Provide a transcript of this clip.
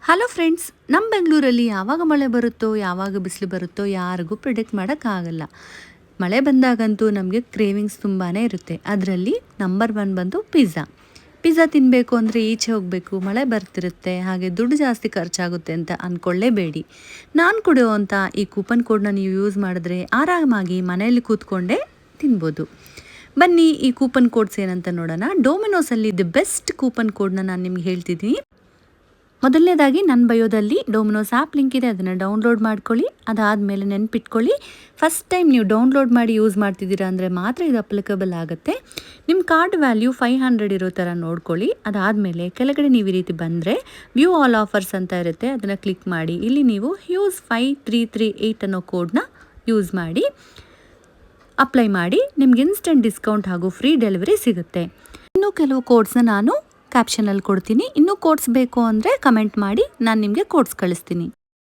Hello friends, ನಮ್ಮ ಬೆಂಗಳೂರಲ್ಲಿ ಯಾವಾಗ ಮಳೆ ಬರುತ್ತೋ ಯಾವಾಗ ಬಿಸಿಲು ಬರುತ್ತೋ ಯಾರಿಗೂ ಪ್ರಿಡಿಕ್ಟ್ ಮಾಡೋಕ್ಕಾಗಲ್ಲ. ಮಳೆ ಬಂದಾಗಂತೂ ನಮಗೆ ಕ್ರೇವಿಂಗ್ಸ್ ತುಂಬಾ ಇರುತ್ತೆ. ಅದರಲ್ಲಿ ನಂಬರ್ 1 ಬಂದು ಪಿಜ್ಜಾ ತಿನ್ನಬೇಕು ಅಂದರೆ ಈಚೆ ಹೋಗಬೇಕು, ಮಳೆ ಬರ್ತಿರುತ್ತೆ, ಹಾಗೆ ದುಡ್ಡು ಜಾಸ್ತಿ ಖರ್ಚಾಗುತ್ತೆ ಅಂತ ಅಂದ್ಕೊಳ್ಳೇಬೇಡಿ. ನಾನು ಕೊಡುವಂಥ ಈ ಕೂಪನ್ ಕೋಡ್ನ ನೀವು ಯೂಸ್ ಮಾಡಿದ್ರೆ ಆರಾಮಾಗಿ ಮನೆಯಲ್ಲಿ ಕೂತ್ಕೊಂಡೇ ತಿನ್ಬೋದು. ಬನ್ನಿ ಈ ಕೂಪನ್ ಕೋಡ್ಸ್ ಏನಂತ ನೋಡೋಣ. ಡೊಮಿನೋಸಲ್ಲಿ ದಿ ಬೆಸ್ಟ್ ಕೂಪನ್ ಕೋಡ್ನ ನಾನು ನಿಮ್ಗೆ ಹೇಳ್ತಿದ್ದೀನಿ. ಮೊದಲನೇದಾಗಿ ನನ್ನ ಬಯೋದಲ್ಲಿ ಡೊಮಿನೋಸ್ ಆ್ಯಪ್ ಲಿಂಕ್ ಇದೆ, ಅದನ್ನು ಡೌನ್ಲೋಡ್ ಮಾಡ್ಕೊಳ್ಳಿ. ಅದಾದಮೇಲೆ ನೆನ್ಪಿಟ್ಕೊಳ್ಳಿ, ಫಸ್ಟ್ ಟೈಮ್ ನೀವು ಡೌನ್ಲೋಡ್ ಮಾಡಿ ಯೂಸ್ ಮಾಡ್ತಿದ್ದೀರಾ ಅಂದರೆ ಮಾತ್ರ ಇದು ಅಪ್ಲಿಕಬಲ್ ಆಗುತ್ತೆ. ನಿಮ್ಮ ಕಾರ್ಡ್ ವ್ಯಾಲ್ಯೂ 500 ಇರೋ ಥರ ನೋಡ್ಕೊಳ್ಳಿ. ಅದಾದಮೇಲೆ ಕೆಳಗಡೆ ನೀವು ಈ ರೀತಿ ಬಂದರೆ ವ್ಯೂ ಆಲ್ ಆಫರ್ಸ್ ಅಂತ ಇರುತ್ತೆ, ಅದನ್ನು ಕ್ಲಿಕ್ ಮಾಡಿ. ಇಲ್ಲಿ ನೀವು ಯೂಸ್ 5338 ಅನ್ನೋ ಕೋಡ್ನ ಯೂಸ್ ಮಾಡಿ ಅಪ್ಲೈ ಮಾಡಿ. ನಿಮ್ಗೆ ಇನ್ಸ್ಟೆಂಟ್ ಡಿಸ್ಕೌಂಟ್ ಹಾಗೂ ಫ್ರೀ ಡೆಲಿವರಿ ಸಿಗುತ್ತೆ. ಇನ್ನೂ ಕೆಲವು ಕೋಡ್ಸ್ನ ನಾನು ಕ್ಯಾಪ್ಷನಲ್ಲಿ ಕೊಡ್ತೀನಿ. ಇನ್ನೂ ಕೋಡ್ಸ್ ಬೇಕು ಅಂದರೆ ಕಮೆಂಟ್ ಮಾಡಿ, ನಾನು ನಿಮಗೆ ಕೋಡ್ಸ್ ಕಳಿಸ್ತೀನಿ.